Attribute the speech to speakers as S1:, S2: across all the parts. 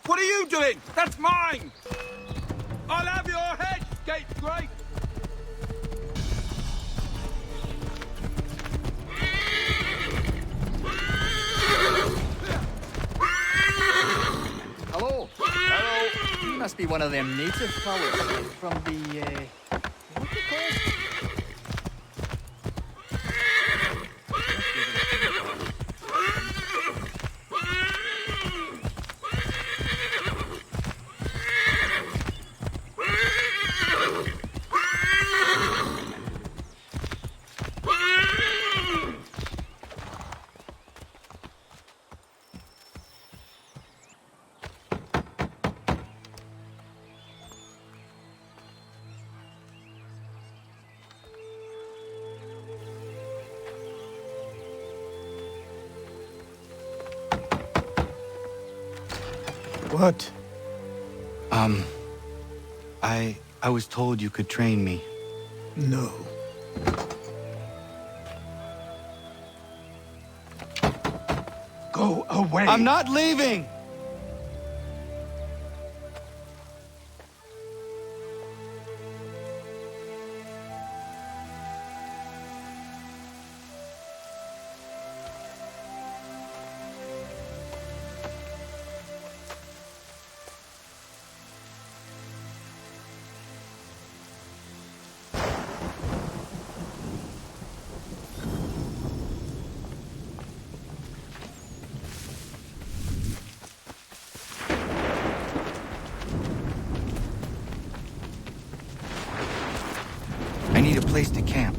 S1: What are you doing? That's mine! I'll have your head, Scapegrace!
S2: Hello.
S3: Hello.
S2: You must be one of them native fellas from the, what do you call it?
S4: What?
S3: I was told you could train me.
S4: No. Go away!
S3: I'm not leaving! I need a place to camp.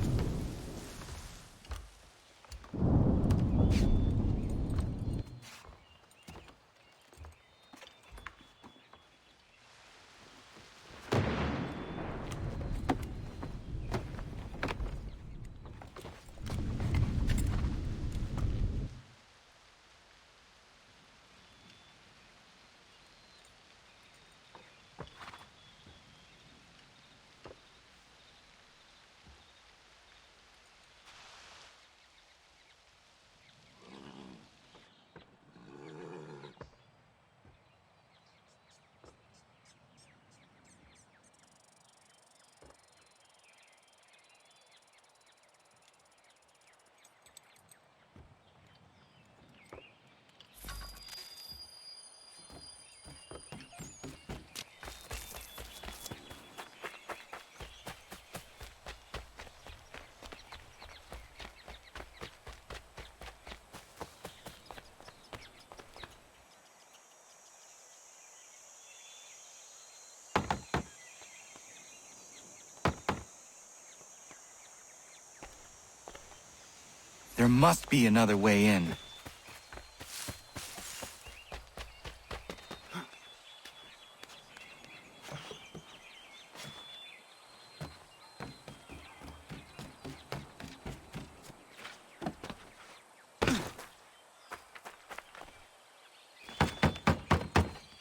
S3: There must be another way in.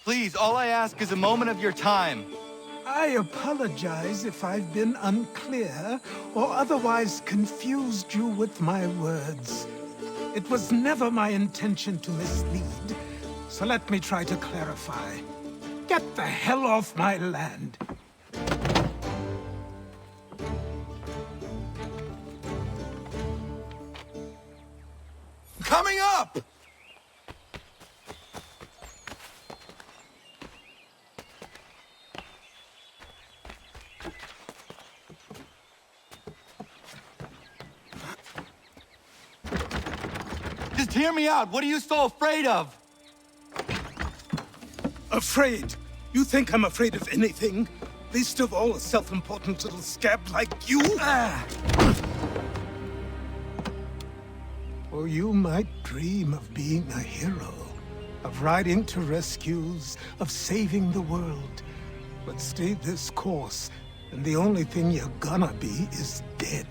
S3: Please, all I ask is a moment of your time.
S4: I apologize if I've been unclear or otherwise confused you with my words. It was never my intention to mislead, so let me try to clarify. Get the hell off my land.
S1: Coming up!
S3: Just hear me out. What are you so afraid of?
S4: Afraid? You think I'm afraid of anything? Least of all a self-important little scab like you? Or you might dream of being a hero, of riding to rescues, of saving the world. But stay this course, and the only thing you're gonna be is dead.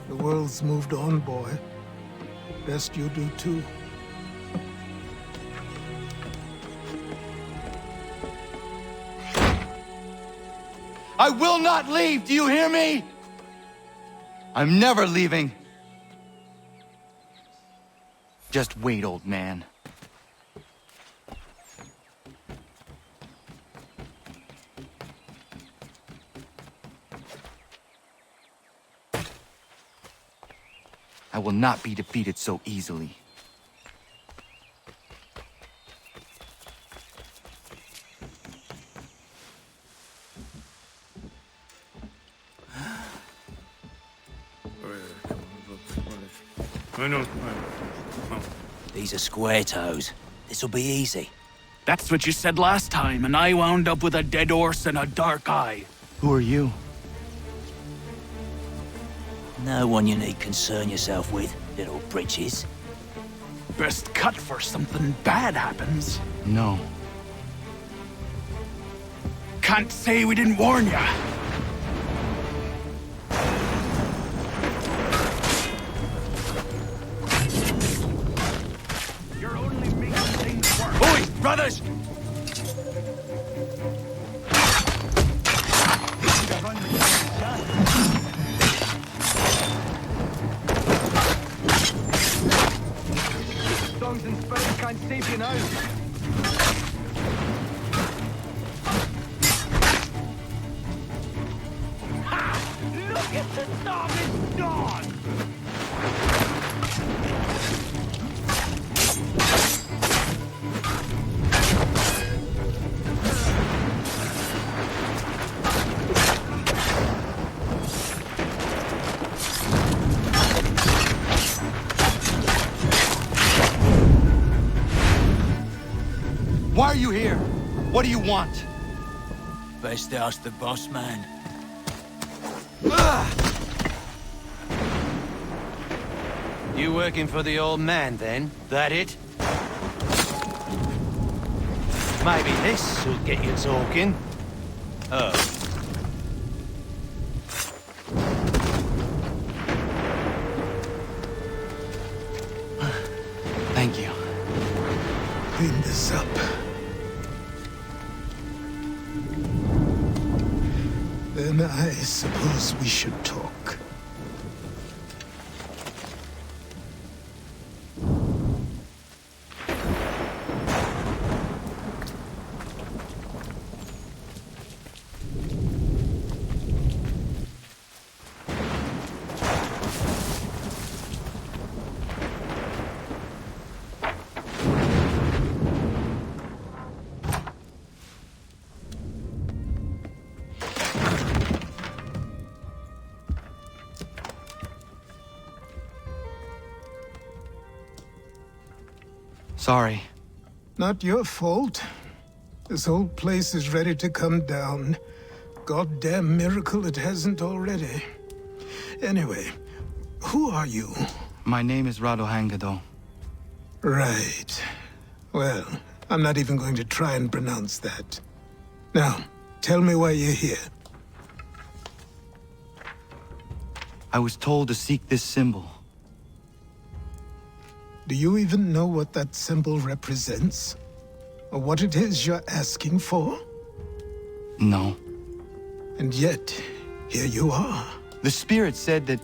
S4: The world's moved on, boy. Best you do too.
S3: I will not leave! Do you hear me? I'm never leaving. Just wait, old man. I will not be defeated so easily.
S5: These are square toes. This'll be easy.
S6: That's what you said last time, and I wound up with a dead horse and a dark eye.
S3: Who are you?
S5: No one you need concern yourself with, little britches.
S6: Best cut for something bad happens.
S3: No.
S6: Can't say we didn't warn ya. You're only making things worse.
S3: Oi, brothers!
S2: Songs and spells can't save you now.
S6: Look at the starving dawn!
S3: Why are you here? What do you want?
S5: Best ask the boss man.
S7: You working for the old man, then? That it? Maybe this will get you talking. Oh.
S3: Thank you.
S4: Clean this up. Then I suppose we should talk.
S3: Sorry.
S4: Not your fault. This whole place is ready to come down. Goddamn miracle it hasn't already. Anyway, who are you?
S3: My name is Rado Hangado.
S4: Right. Well, I'm not even going to try and pronounce that. Now, tell me why you're here.
S3: I was told to seek this symbol.
S4: Do you even know what that symbol represents? Or what it is you're asking for?
S3: No.
S4: And yet, here you are.
S3: The spirit said that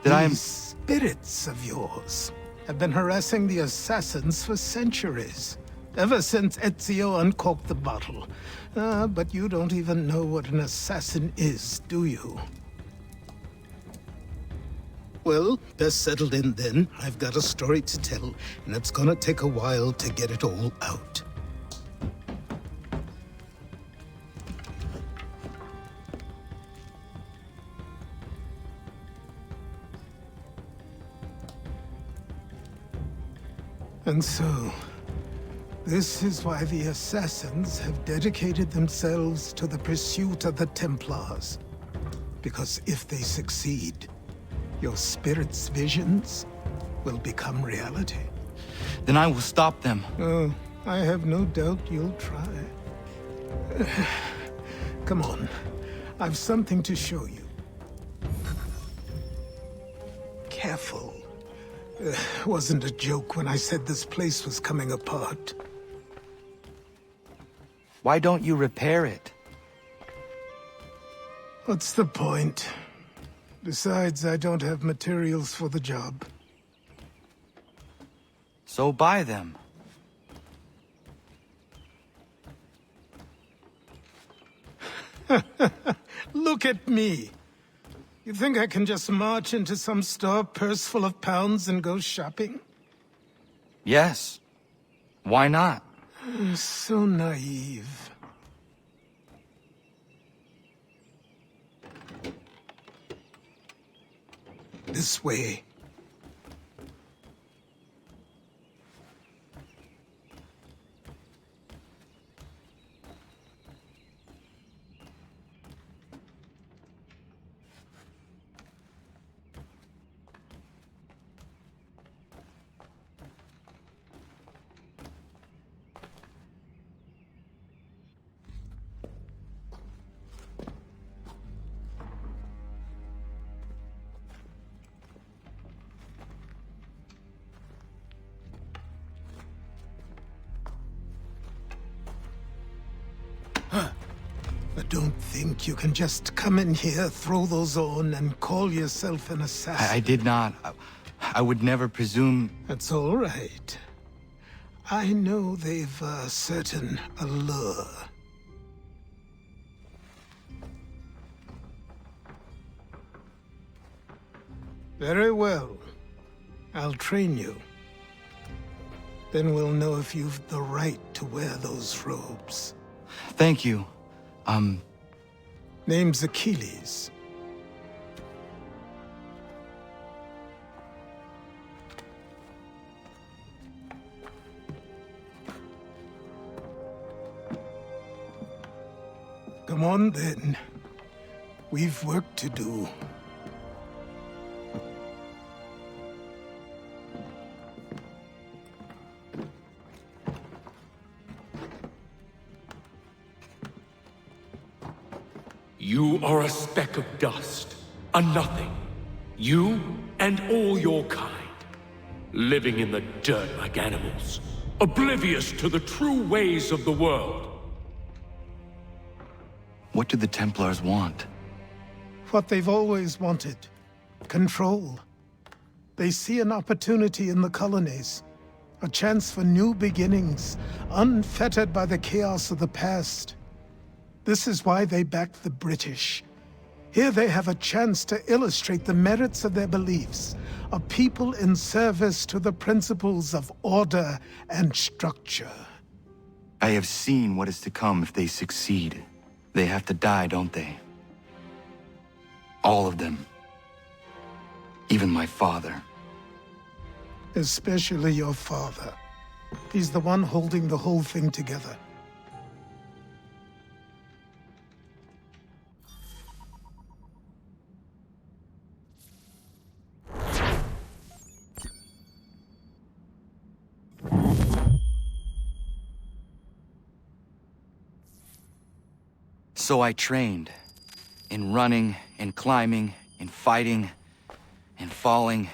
S3: I am...
S4: These spirits of yours have been harassing the assassins for centuries. Ever since Ezio uncorked the bottle. But you don't even know what an assassin is, do you? Well, best settled in then. I've got a story to tell, and it's gonna take a while to get it all out. And so, this is why the Assassins have dedicated themselves to the pursuit of the Templars. Because if they succeed, your spirit's visions will become reality.
S3: Then I will stop them.
S4: Oh, I have no doubt you'll try. Come on, I've something to show you. Careful. Wasn't a joke when I said this place was coming apart.
S3: Why don't you repair it?
S4: What's the point? Besides, I don't have materials for the job.
S3: So buy them.
S4: Look at me. You think I can just march into some store, purse full of pounds, and go shopping?
S3: Yes. Why not?
S4: So naive. This way. But don't think you can just come in here, throw those on, and call yourself an assassin.
S3: I did not. I would never presume...
S4: That's all right. I know they've a certain allure. Very well. I'll train you. Then we'll know if you've the right to wear those robes.
S3: Thank you.
S4: Name's Achilles. Come on, then. We've work to do.
S8: You are a speck of dust, a nothing. You and all your kind, living in the dirt like animals, oblivious to the true ways of the world.
S3: What do the Templars want?
S4: What they've always wanted. Control. They see an opportunity in the colonies. A chance for new beginnings, unfettered by the chaos of the past. This is why they backed the British. Here they have a chance to illustrate the merits of their beliefs, a people in service to the principles of order and structure.
S3: I have seen what is to come if they succeed. They have to die, don't they? All of them. Even my father.
S4: Especially your father. He's the one holding the whole thing together.
S3: So I trained. In running, in climbing, in fighting, in falling.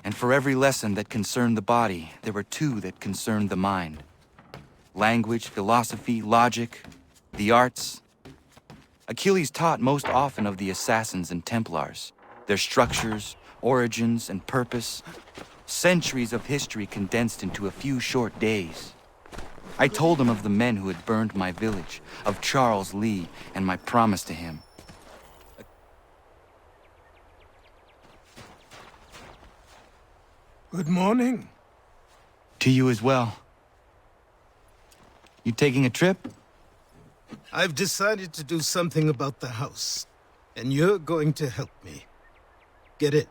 S3: And for every lesson that concerned the body, there were two that concerned the mind. Language, philosophy, logic, the arts. Achilles taught most often of the assassins and Templars, their structures, origins, and purpose. Centuries of history condensed into a few short days. I told him of the men who had burned my village, of Charles Lee, and my promise to him.
S4: Good morning.
S3: To you as well. You taking a trip?
S4: I've decided to do something about the house, and you're going to help me. Get it?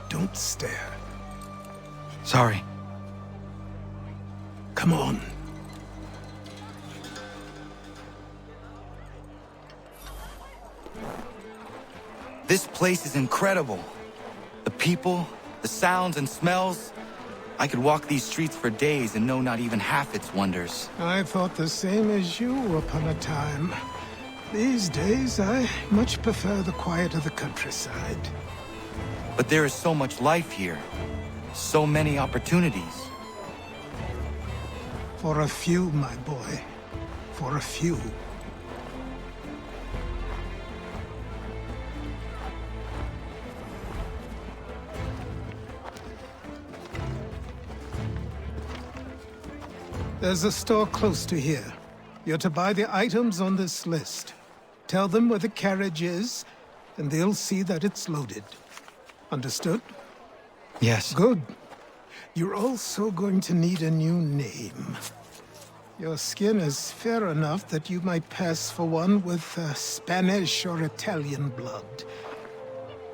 S4: Don't stare.
S3: Sorry.
S4: Come on.
S3: This place is incredible. The people, the sounds and smells. I could walk these streets for days and know not even half its wonders.
S4: I thought the same as you upon a time. These days, I much prefer the quiet of the countryside.
S3: But there is so much life here. So many opportunities.
S4: For a few, my boy. For a few. There's a store close to here. You're to buy the items on this list. Tell them where the carriage is, and they'll see that it's loaded. Understood?
S3: Yes.
S4: Good. You're also going to need a new name. Your skin is fair enough that you might pass for one with Spanish or Italian blood.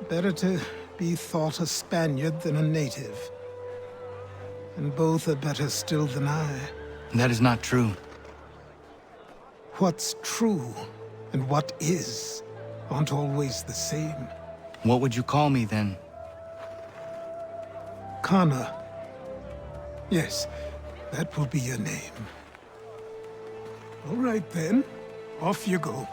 S4: Better to be thought a Spaniard than a native. And both are better still than I.
S3: That is not true.
S4: What's true and what is aren't always the same.
S3: What would you call me then?
S4: Kana. Yes, that will be your name. All right then, off you go.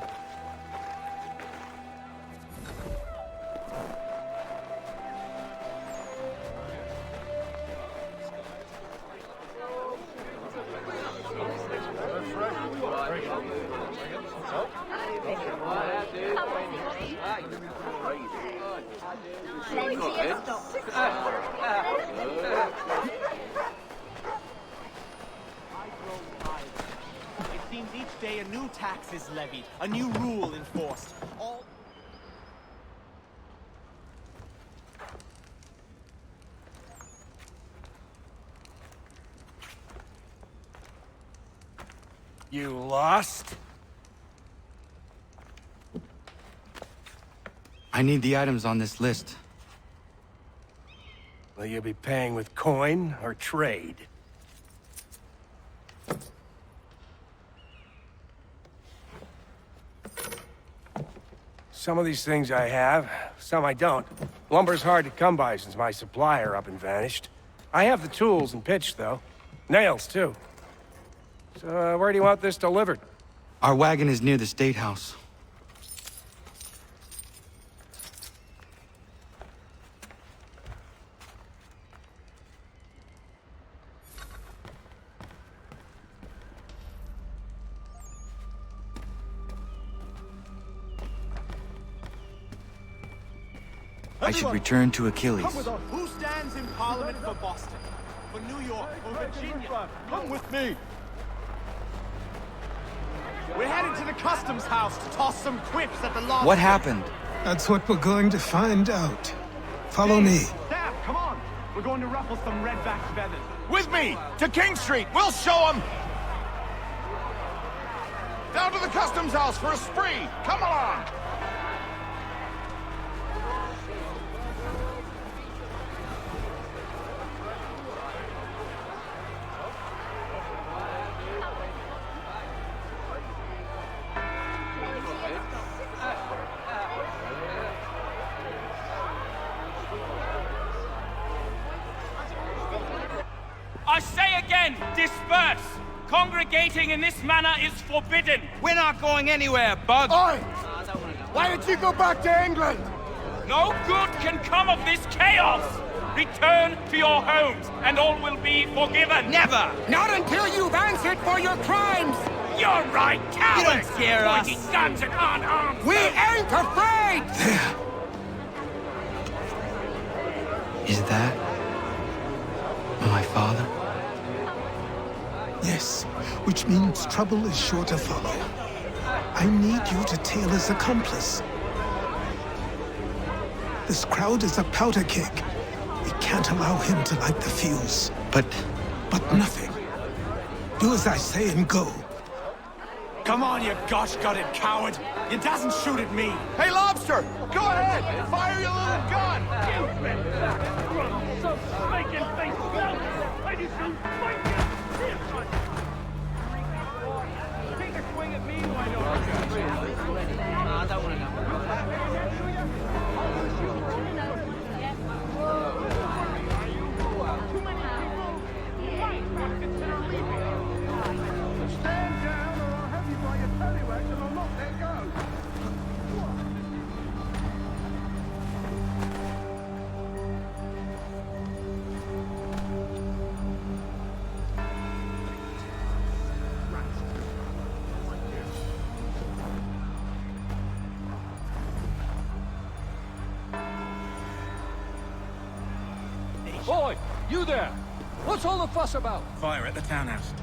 S2: It seems each day a new tax is levied, a new rule enforced. All...
S1: You lost?
S3: I need the items on this list.
S1: Will you be paying with coin or trade? Some of these things I have, some I don't. Lumber's hard to come by since my supplier up and vanished. I have the tools and pitch, though. Nails, too. So, where do you want this delivered?
S3: Our wagon is near the State House. I should return to Achilles.
S2: Who stands in Parliament for Boston? For New York? For Virginia?
S9: Come with me!
S2: We're headed to the customs house to toss some quips at the law.
S3: What happened?
S4: That's what we're going to find out. Follow me.
S2: Dad, come on! We're going to ruffle some red-backed feathers.
S9: With me! To King Street! We'll show them! Down to the customs house for a spree! Come along!
S1: I say again, disperse! Congregating in this manner is forbidden! We're not going anywhere, Bug!
S9: Oi! Why did you go back to England?
S1: No good can come of this chaos! Return to your homes, and all will be forgiven! Never!
S9: Not until you've answered for your crimes!
S1: You're right, cowards!
S5: You don't scare us.
S1: Pointing guns at unarmed!
S9: We ain't afraid!
S3: Is that my father?
S4: Yes, which means trouble is sure to follow. I need you to tail his accomplice. This crowd is a powder keg. We can't allow him to light the fuse.
S3: But
S4: nothing. Do as I say and go.
S2: Come on, you gosh-gutted coward! You doesn't shoot at me!
S9: Hey, Lobster! Go ahead! Fire your little gun!
S8: Boy, you there! What's all the fuss about?
S6: Fire at the townhouse.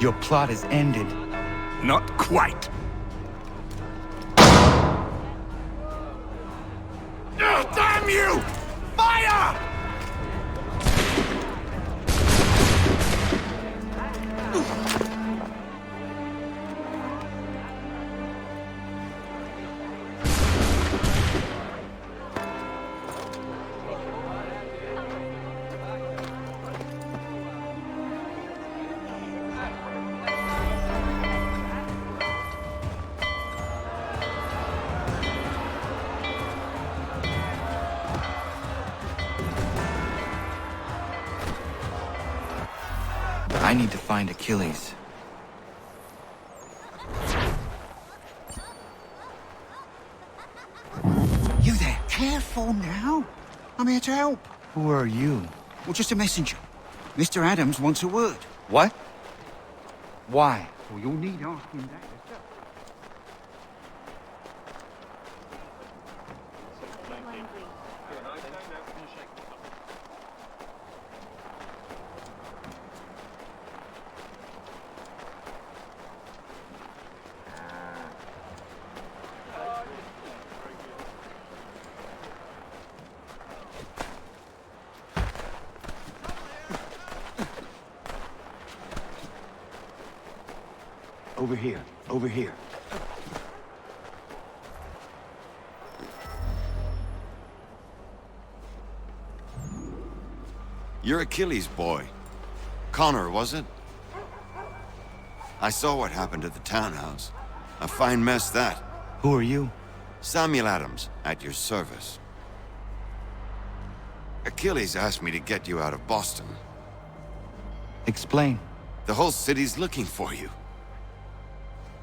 S3: Your plot is ended.
S6: Not quite.
S1: Oh, damn you! Fire!
S3: I need to find Achilles.
S10: You there? Careful now. I'm here to help.
S3: Who are you?
S10: Well, just a messenger. Mr. Adams wants a word.
S3: What? Why?
S10: Well, you'll need asking that.
S5: Over here. Over here.
S11: You're Achilles' boy. Connor, was it? I saw what happened at the townhouse. A fine mess, that.
S3: Who are you?
S11: Samuel Adams, at your service. Achilles asked me to get you out of Boston.
S3: Explain.
S11: The whole city's looking for you.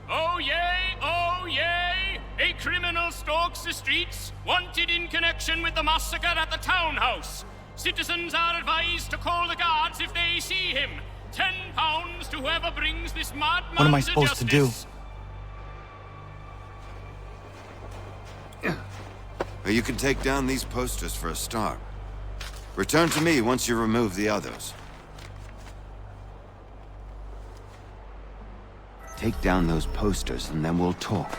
S12: Oh yay, oh yay! A criminal stalks the streets, wanted in connection with the massacre at the townhouse. Citizens are advised to call the guards if they see him. £10 to whoever brings this madman
S3: What am I supposed to do?
S11: You can take down these posters for a start. Return to me once you remove the others. Take down those posters and then we'll talk.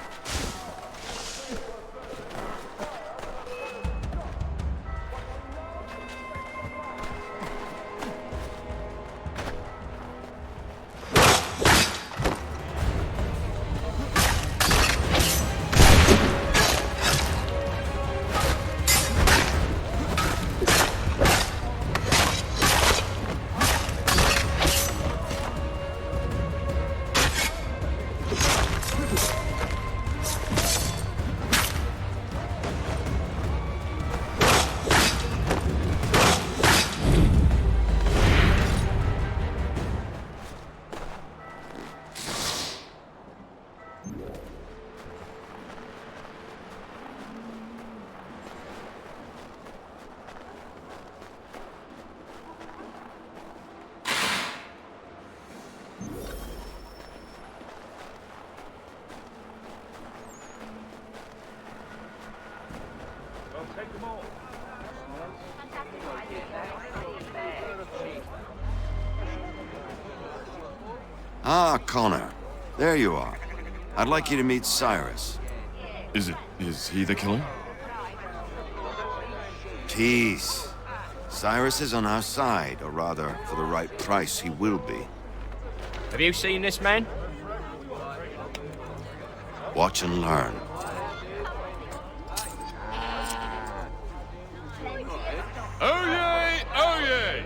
S11: Ah, Connor. There you are. I'd like you to meet Cyrus.
S13: Is he the killer?
S11: Tease. Cyrus is on our side, or rather, for the right price, he will be.
S12: Have you seen this man?
S11: Watch and learn.
S13: Oh yay! Oh yay!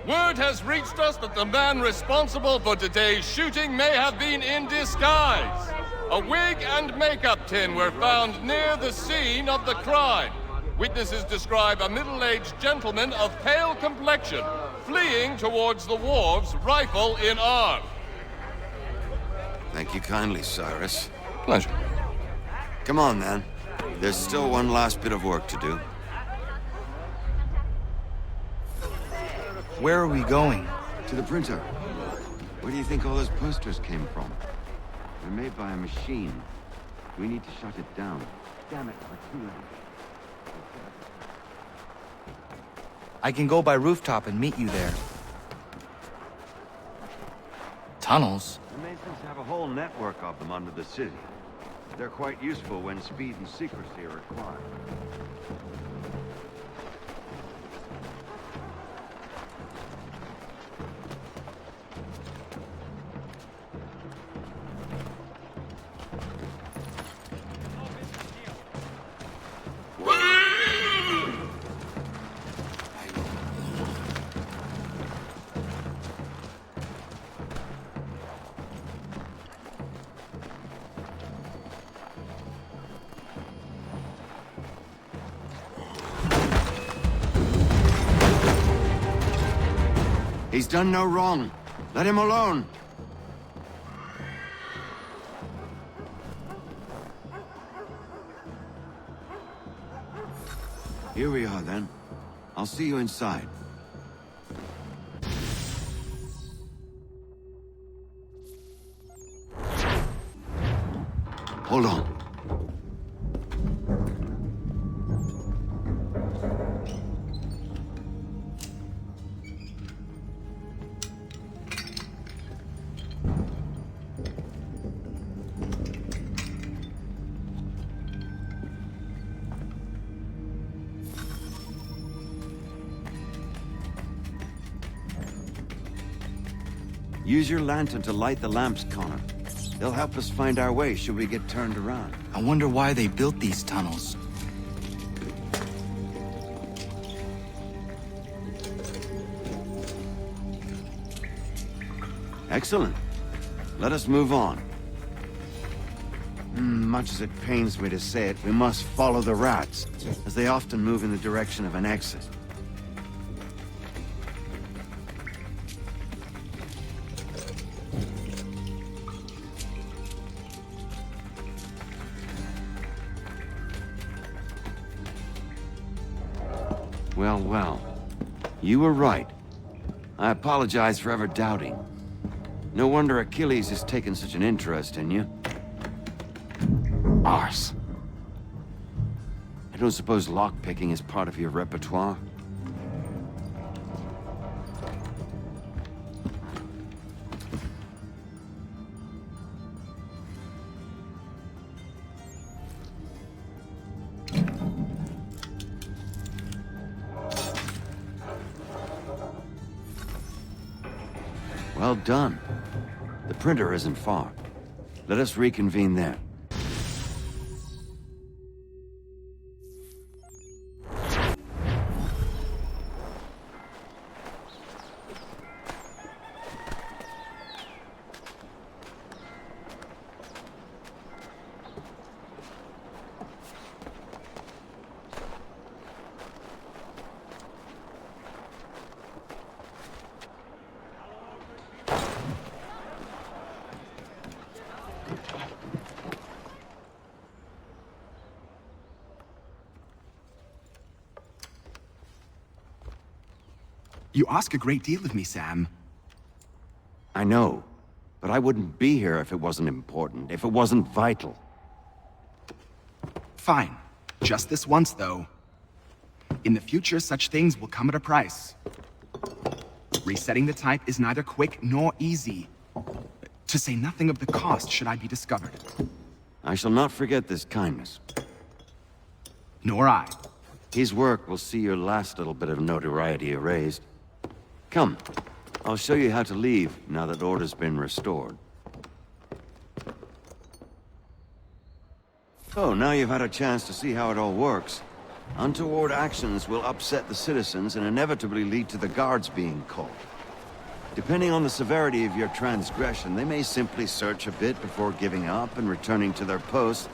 S13: Word has reached us that the man responsible for today's shooting may have been in disguise. A wig and makeup tin were found near the scene of the crime. Witnesses describe a middle-aged gentleman of pale complexion fleeing towards the wharves, rifle in arm.
S11: Thank you kindly, Cyrus.
S13: Pleasure.
S11: Come on, then. There's still one last bit of work to do.
S3: Where are we going?
S11: To the printer. Where do you think all those posters came from? They're made by a machine. We need to shut it down. Damn it, we're too late.
S3: I can go by rooftop and meet you there. Tunnels?
S11: The Masons have a whole network of them under the city. They're quite useful when speed and secrecy are required. He's done no wrong. Let him alone. Here we are, then. I'll see you inside. Hold on. Use your lantern to light the lamps, Connor. They'll help us find our way should we get turned around.
S3: I wonder why they built these tunnels.
S11: Excellent. Let us move on. Much as it pains me to say it, we must follow the rats, as they often move in the direction of an exit. Well, well. You were right. I apologize for ever doubting. No wonder Achilles has taken such an interest in you. Arse. I don't suppose lockpicking is part of your repertoire? Well done. The printer isn't far. Let us reconvene there.
S14: You ask a great deal of me, Sam.
S11: I know, but I wouldn't be here if it wasn't important, if it wasn't vital.
S14: Fine. Just this once, though. In the future, such things will come at a price. Resetting the type is neither quick nor easy. To say nothing of the cost should I be discovered.
S11: I shall not forget this kindness.
S14: Nor I.
S11: His work will see your last little bit of notoriety erased. Come, I'll show you how to leave now that order's been restored. So, now you've had a chance to see how it all works. Untoward actions will upset the citizens and inevitably lead to the guards being called. Depending on the severity of your transgression, they may simply search a bit before giving up and returning to their posts.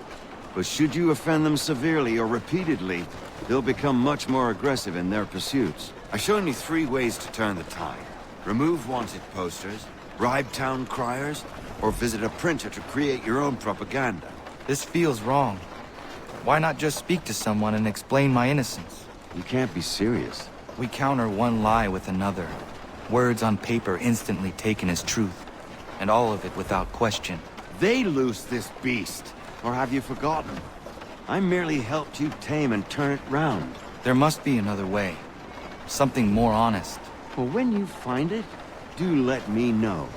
S11: But should you offend them severely or repeatedly, they'll become much more aggressive in their pursuits. I've shown you 3 ways to turn the tide. Remove wanted posters, bribe town criers, or visit a printer to create your own propaganda.
S3: This feels wrong. Why not just speak to someone and explain my innocence?
S11: You can't be serious.
S3: We counter one lie with another. Words on paper instantly taken as truth. And all of it without question.
S11: They loose this beast. Or have you forgotten? I merely helped you tame and turn it round.
S3: There must be another way. Something more honest.
S11: Well, when you find it, do let me know.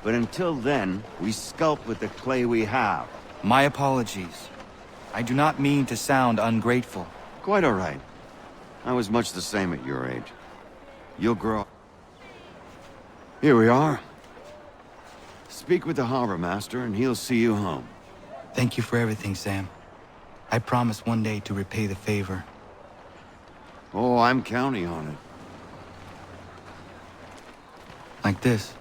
S11: But until then, we sculpt with the clay we have.
S3: My apologies. I do not mean to sound ungrateful.
S11: Quite all right. I was much the same at your age. You'll grow up. Here we are. Speak with the harbor master and he'll see you home.
S3: Thank you for everything, Sam. I promise one day to repay the favor.
S11: Oh, I'm counting on it.
S3: Like this.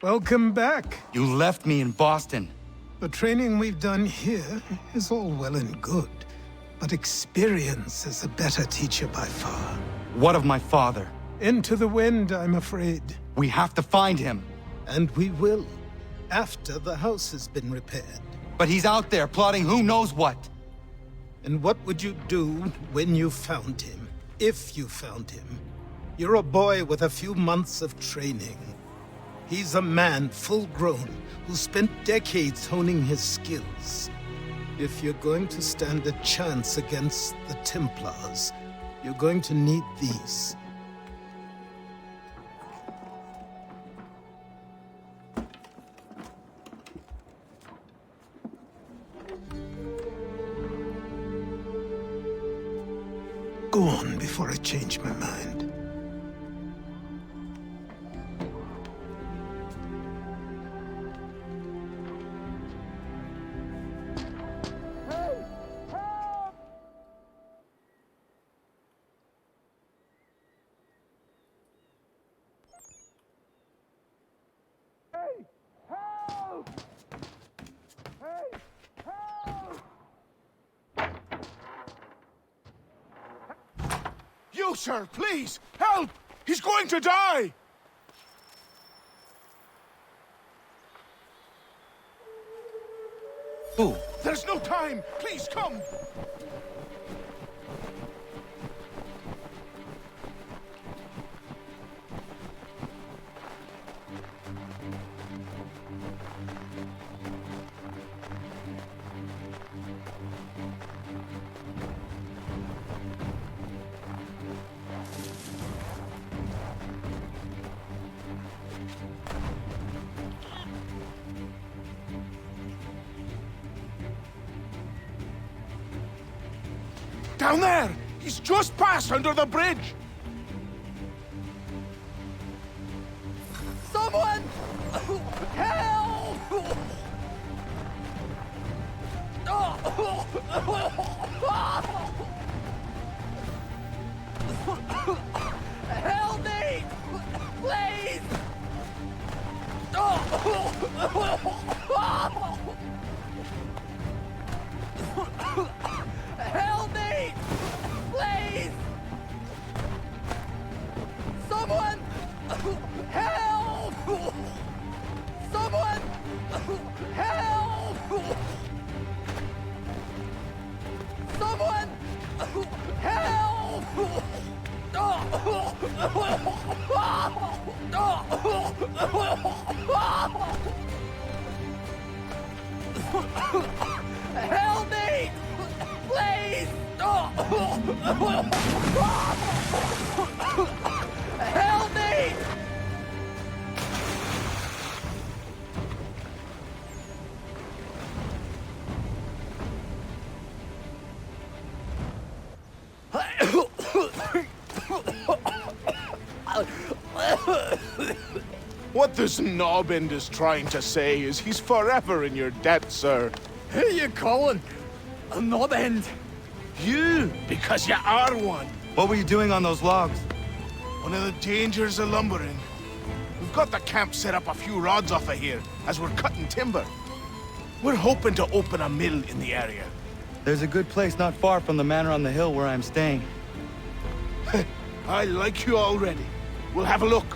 S4: Welcome back.
S3: You left me in Boston.
S4: The training we've done here is all well and good, but experience is a better teacher by far.
S3: What of my father?
S4: Into the wind, I'm afraid.
S3: We have to find him.
S4: And we will, after the house has been repaired.
S3: But he's out there plotting who knows what.
S4: And what would you do when you found him? If you found him? You're a boy with a few months of training. He's a man, full-grown, who spent decades honing his skills. If you're going to stand a chance against the Templars, you're going to need these. Go on before I change my mind.
S9: Hey! Help! No, sir, please! Help! He's going to die!
S3: Who?
S9: There's no time! Please, come! Down there! He's just passed under the bridge!
S2: Someone! Help! Help me! Please! Help me! Please! Someone! Help! Someone! Help! Someone! Help me! Please! Help me!
S9: What this knobbend is trying to say is he's forever in your debt, sir.
S2: Who you calling? A knob end?
S9: You, because you are one.
S3: What were you doing on those logs?
S9: One of the dangers of lumbering. We've got the camp set up a few rods off of here, as we're cutting timber. We're hoping to open a mill in the area.
S3: There's a good place not far from the manor on the hill where I'm staying.
S9: I like you already. We'll have a look.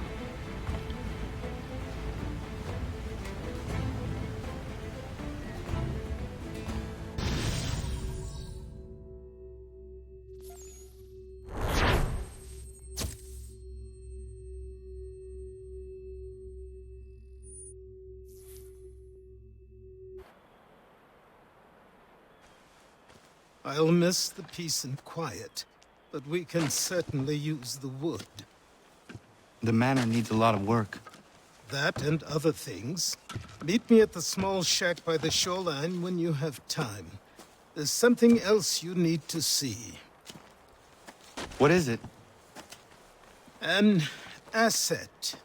S4: I'll miss the peace and quiet, but we can certainly use the wood.
S3: The manor needs a lot of work.
S4: That and other things. Meet me at the small shack by the shoreline when you have time. There's something else you need to see.
S3: What is it?
S4: An asset.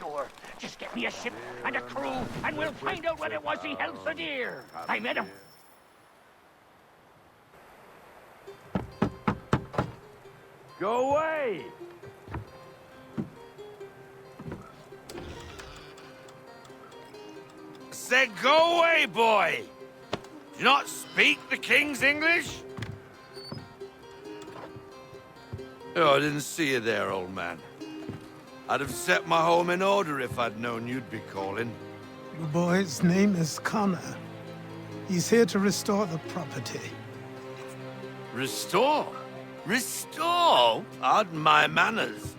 S15: sure. Just get me a ship and a crew, and we'll find out what it was he held so dear. I met him.
S16: Go away!
S17: Said go away, boy! Do you not speak the King's English? Oh, I didn't see you there, old man. I'd have set my home in order if I'd known you'd be calling.
S4: The boy's name is Connor. He's here to restore the property.
S17: Restore? Restore? Pardon my manners.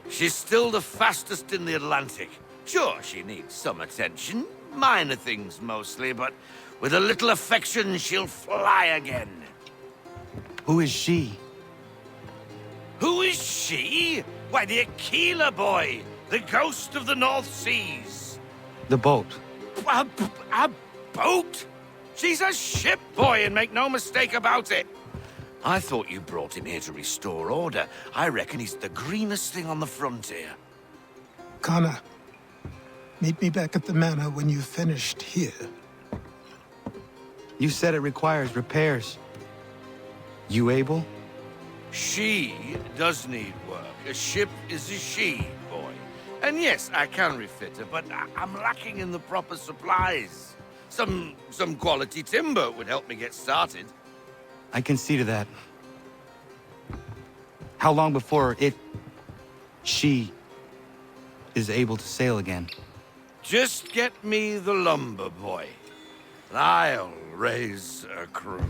S17: She's still the fastest in the Atlantic. Sure, she needs some attention. Minor things mostly, but with a little affection, she'll fly again.
S3: Who is she?
S17: Who is she? Why, the Aquila boy, the ghost of the North Seas.
S3: The boat.
S17: A boat? She's a ship, boy, and make no mistake about it. I thought you brought him here to restore order. I reckon he's the greenest thing on the frontier.
S4: Connor, meet me back at the manor when you've finished here.
S3: You said it requires repairs. You able?
S17: She does need work. A ship is a she, boy. And yes, I can refit her, but I'm lacking in the proper supplies. Some quality timber would help me get started.
S3: I can see to that. How long before she is able to sail again?
S17: Just get me the lumber, boy, and I'll raise a crew.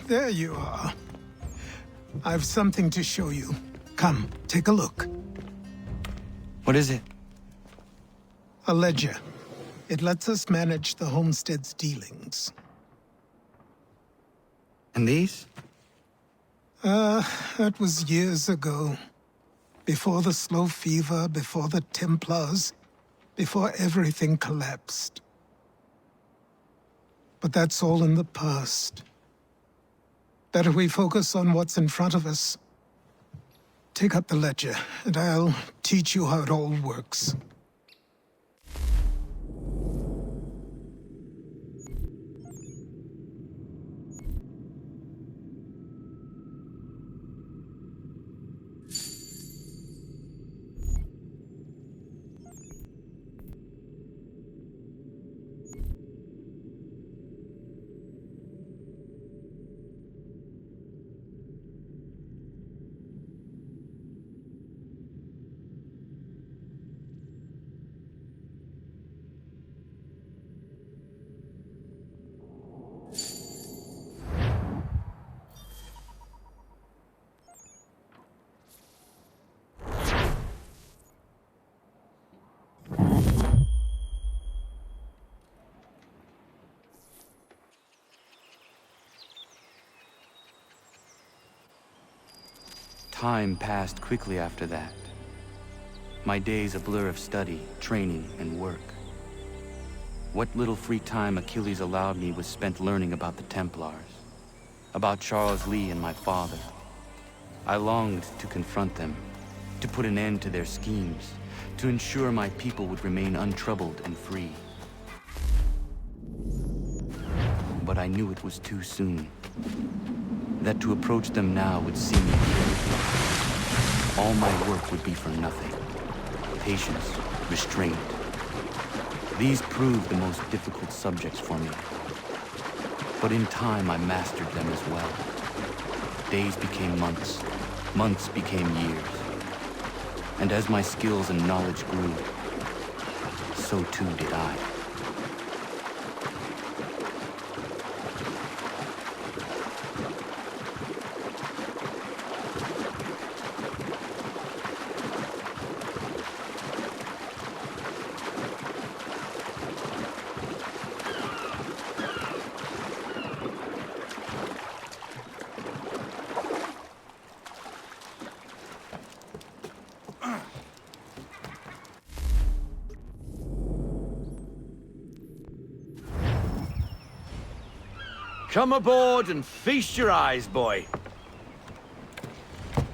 S4: There you are. I've something to show you. Come, take a look.
S3: What is it?
S4: A ledger. It lets us manage the homestead's dealings.
S3: And these?
S4: That was years ago. Before the slow fever, before the Templars, before everything collapsed. But that's all in the past. Better we focus on what's in front of us. Take up the ledger, and I'll teach you how it all works.
S3: Time passed quickly after that. My days a blur of study, training, and work. What little free time Achilles allowed me was spent learning about the Templars, about Charles Lee and my father. I longed to confront them, to put an end to their schemes, to ensure my people would remain untroubled and free. But I knew it was too soon, that to approach them now would see me dead. All my work would be for nothing. Patience, restraint. These proved the most difficult subjects for me. But in time, I mastered them as well. Days became months, months became years. And as my skills and knowledge grew, so too did I.
S17: Come aboard and feast your eyes, boy.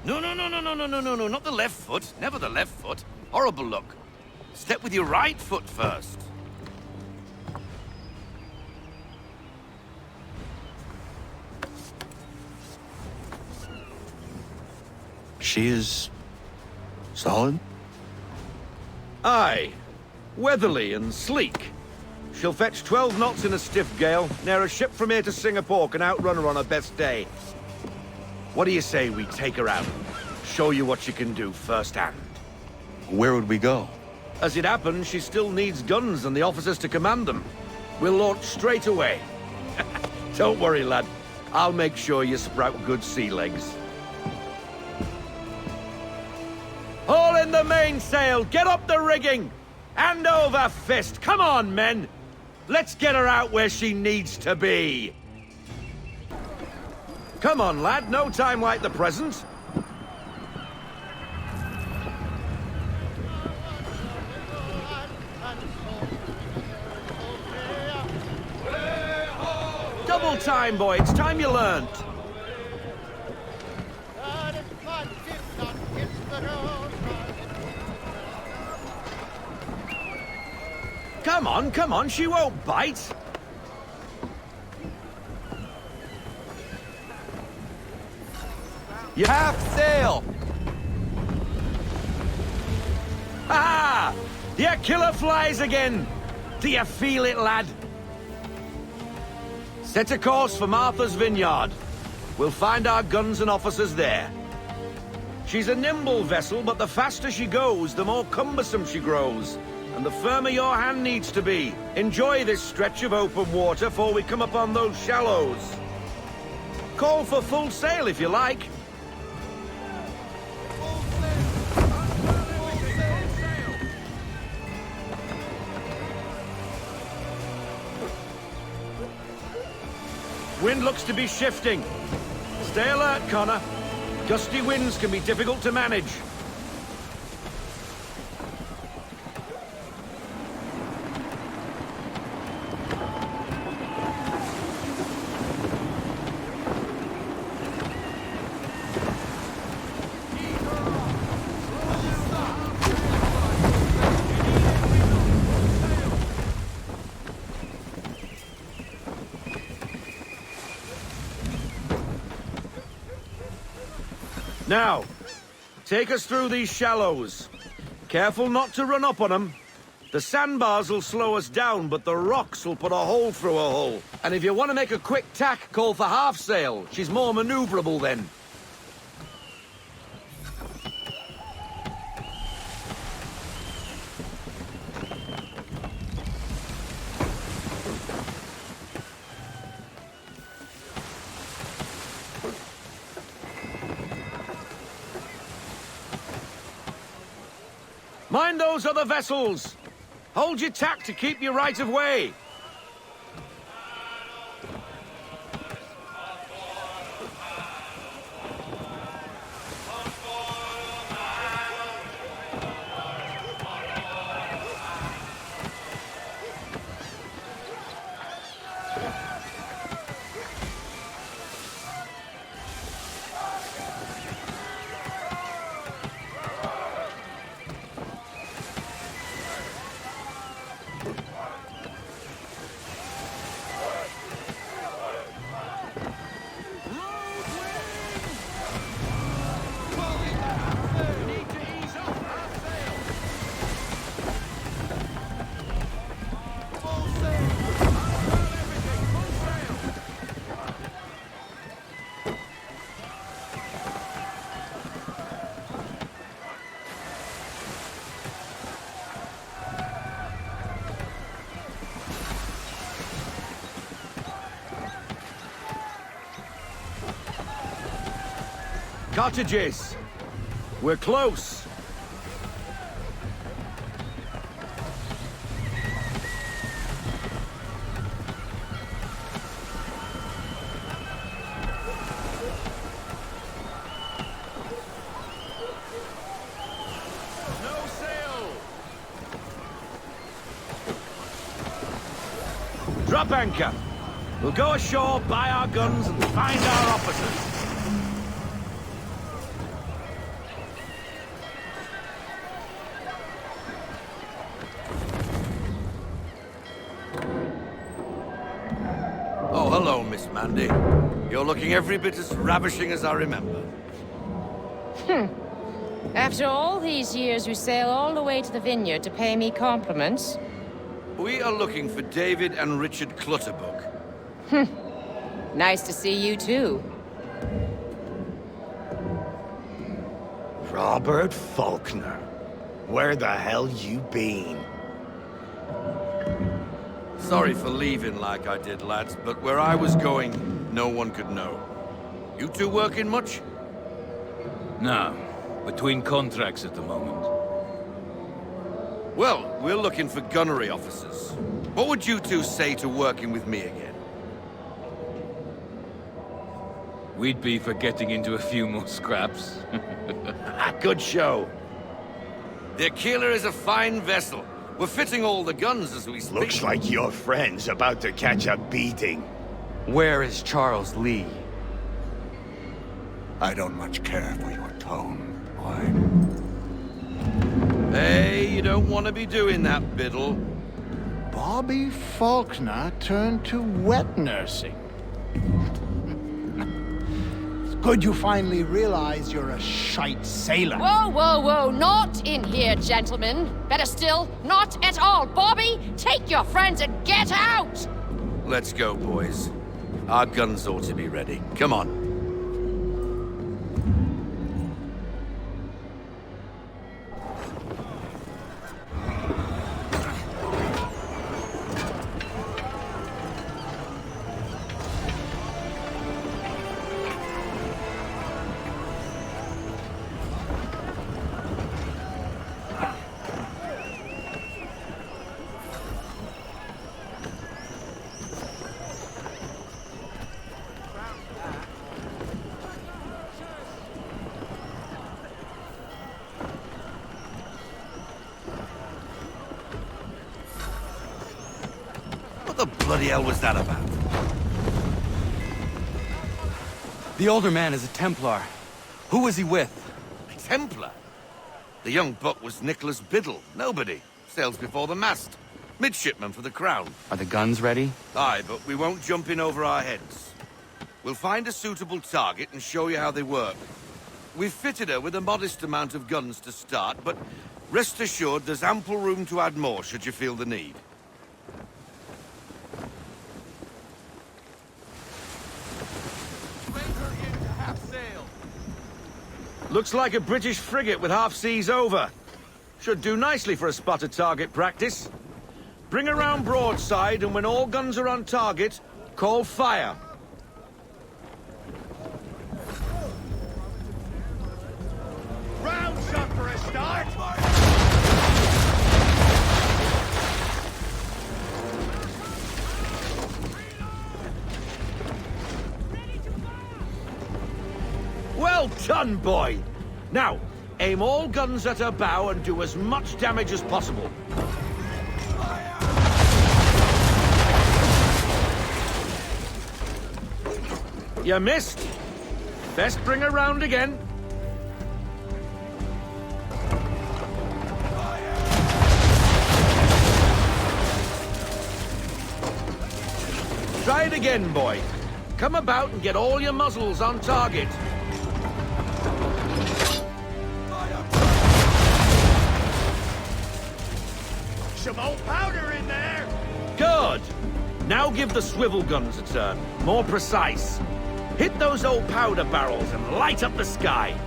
S17: No, not the left foot. Never the left foot. Horrible look. Step with your right foot first.
S3: She is solid?
S17: Aye. Weatherly and sleek. She'll fetch 12 knots in a stiff gale. Ne'er a ship from here to Singapore can outrun her on her best day. What do you say we take her out? Show you what she can do firsthand.
S3: Where would we go?
S17: As it happens, she still needs guns and the officers to command them. We'll launch straight away. Don't worry, lad. I'll make sure you sprout good sea legs. Haul in the mainsail! Get up the rigging! Hand over fist! Come on, men! Let's get her out where she needs to be! Come on, lad. No time like the present. Double time, boy. It's time you learned. Come on, she won't bite. You half sail. Ah! Your killer flies again. Do you feel it, lad? Set a course for Martha's Vineyard. We'll find our guns and officers there. She's a nimble vessel, but the faster she goes, the more cumbersome she grows. And the firmer your hand needs to be. Enjoy this stretch of open water before we come upon those shallows. Call for full sail if you like. Wind looks to be shifting. Stay alert, Connor. Gusty winds can be difficult to manage. Now, take us through these shallows. Careful not to run up on them. The sandbars will slow us down, but the rocks will put a hole through a hull. And if you want to make a quick tack, call for half sail. She's more maneuverable then. Mind those other vessels! Hold your tack to keep your right of way! Cottages. We're close. No sail. Drop anchor. We'll go ashore, buy our guns, and find our officers. Oh, hello, Miss Mandy. You're looking every bit as ravishing as I remember.
S18: After all these years, you sail all the way to the vineyard to pay me compliments?
S17: We are looking for David and Richard Clutterbuck.
S18: Nice to see you, too.
S19: Robert Faulkner. Where the hell you been?
S17: Sorry for leaving like I did, lads, but where I was going, no one could know. You two working much?
S20: No. Between contracts at the moment.
S17: Well, we're looking for gunnery officers. What would you two say to working with me again?
S20: We'd be for getting into a few more scraps.
S17: Good show. The Aquila is a fine vessel. We're fitting all the guns as we speak.
S19: Looks like your friend's about to catch a beating.
S3: Where is Charles Lee?
S19: I don't much care for your tone, boy.
S17: Hey, you don't want to be doing that, Biddle.
S19: Bobby Faulkner turned to wet nursing. It's good you finally realize you're a shite sailor.
S18: Whoa, whoa, whoa, not in here, gentlemen. Better still, not at all. Bobby, take your friends and get out!
S17: Let's go, boys. Our guns ought to be ready. Come on. What the bloody hell was that about?
S3: The older man is a Templar. Who was he with?
S17: A Templar? The young buck was Nicholas Biddle. Nobody. Sails before the mast. Midshipman for the Crown.
S3: Are the guns ready?
S17: Aye, but we won't jump in over our heads. We'll find a suitable target and show you how they work. We've fitted her with a modest amount of guns to start, but rest assured there's ample room to add more should you feel the need. Looks like a British frigate with half seas over. Should do nicely for a spotted target practice. Bring around broadside, and when all guns are on target, call fire.
S15: Round shot for a start!
S17: Well done, boy! Now, aim all guns at her bow and do as much damage as possible. You missed. Best bring her round again. Try it again, boy. Come about and get all your muzzles on target.
S15: Some old powder in there!
S17: Good! Now give the swivel guns a turn. More precise. Hit those old powder barrels and light up the sky.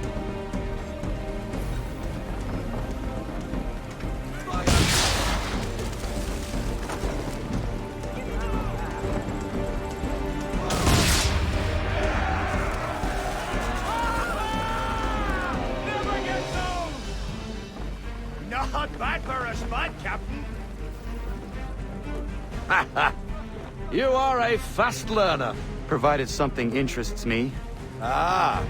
S17: You are a fast learner.
S3: Provided something interests me.
S17: Ah,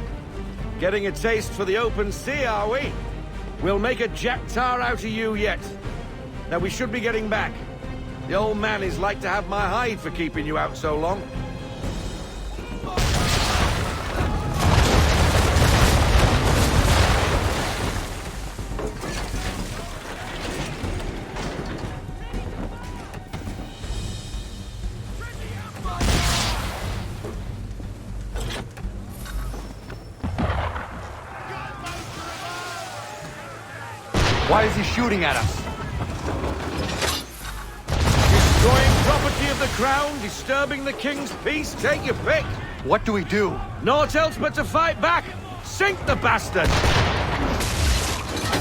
S17: getting a taste for the open sea, are we? We'll make a jack tar out of you yet. Now we should be getting back. The old man is like to have my hide for keeping you out so long.
S3: Why is he shooting at us?
S17: Destroying property of the crown, disturbing the king's peace, take your pick.
S3: What do we do?
S17: Naught else but to fight back. Sink the bastard!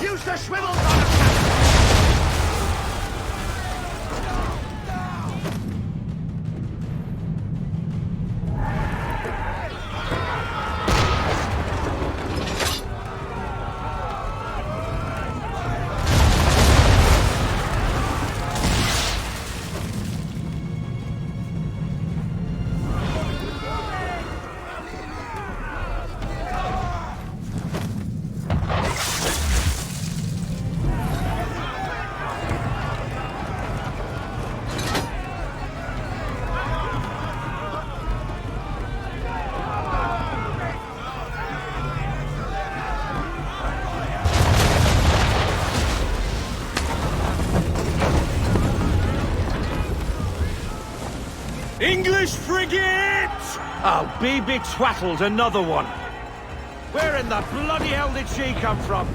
S15: Use the swivels on him!
S17: English frigate! Oh, be twaddled, another one. Where in the bloody hell did she come from?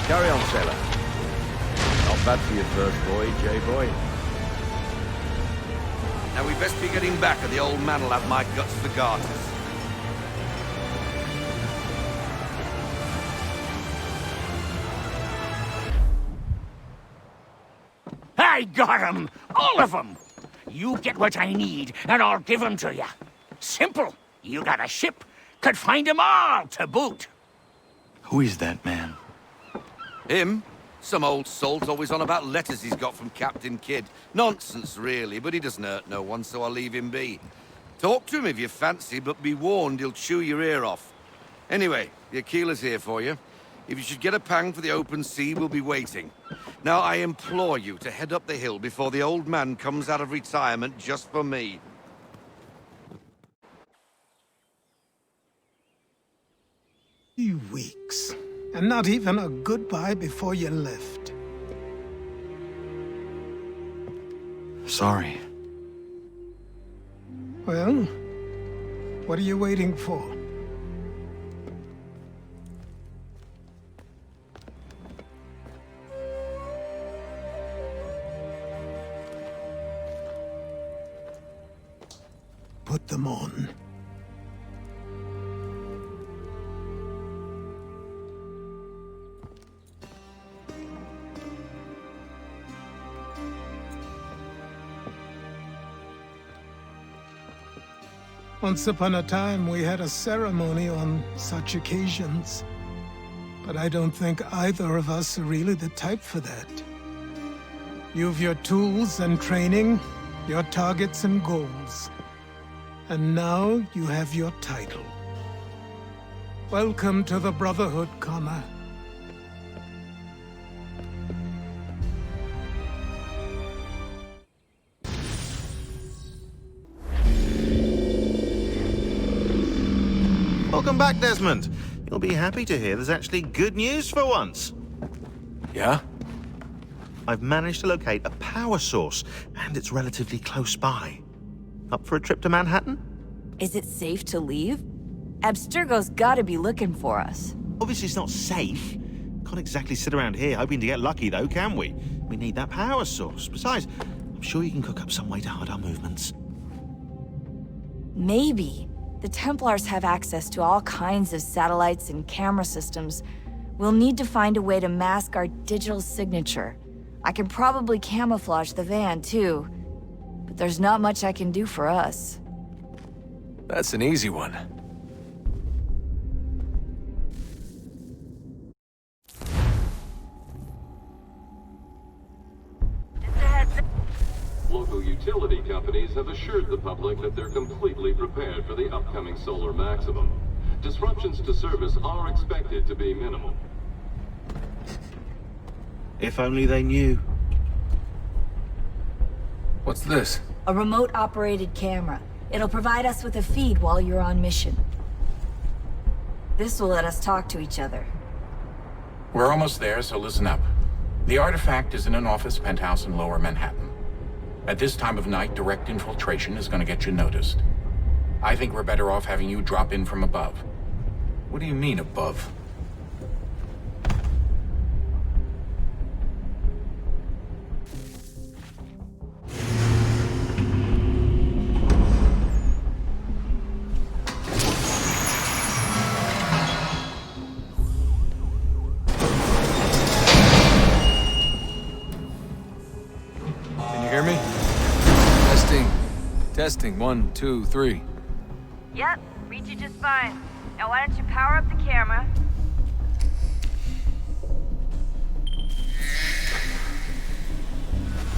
S17: Carry on, sailor. Not bad for your first voyage, eh, boy? Now we best be getting back, or the old man'll have my guts for garters.
S15: I got 'em! All of 'em! You get what I need, and I'll give 'em to you. Simple. You got a ship, could find 'em all to boot.
S3: Who is that man?
S17: Him? Some old salt always on about letters he's got from Captain Kidd. Nonsense, really, but he doesn't hurt no one, so I'll leave him be. Talk to him if you fancy, but be warned he'll chew your ear off. Anyway, the Aquila's here for you. If you should get a pang for the open sea, we'll be waiting. Now, I implore you to head up the hill before the old man comes out of retirement just for me.
S4: 3 weeks. And not even a goodbye before you left.
S3: Sorry.
S4: Well, what are you waiting for? Put them on. Once upon a time, we had a ceremony on such occasions. But I don't think either of us are really the type for that. You've your tools and training, your targets and goals. And now you have your title. Welcome to the Brotherhood, Connor.
S21: Welcome back, Desmond. You'll be happy to hear there's actually good news for once.
S1: Yeah?
S21: I've managed to locate a power source, and it's relatively close by. Up for a trip to Manhattan?
S22: Is it safe to leave? Abstergo's gotta be looking for us.
S21: Obviously it's not safe. Can't exactly sit around here hoping to get lucky, though, can we? We need that power source. Besides, I'm sure you can cook up some way to hide our movements.
S22: Maybe. The Templars have access to all kinds of satellites and camera systems. We'll need to find a way to mask our digital signature. I can probably camouflage the van, too. But there's not much I can do for us.
S23: That's an easy one.
S24: Local utility companies have assured the public that they're completely prepared for the upcoming solar maximum. Disruptions to service are expected to be minimal.
S21: If only they knew.
S23: What's this?
S22: A remote-operated camera. It'll provide us with a feed while you're on mission. This will let us talk to each other.
S25: We're almost there, so listen up. The artifact is in an office penthouse in Lower Manhattan. At this time of night, direct infiltration is going to get you noticed. I think we're better off having you drop in from above.
S23: What do you mean, above?
S20: Testing, 1, 2, 3.
S22: Yep, read you just fine. Now why don't you power up the camera?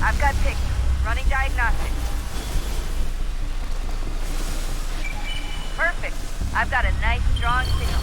S22: I've got pictures. Running diagnostics. Perfect. I've got a nice, strong signal.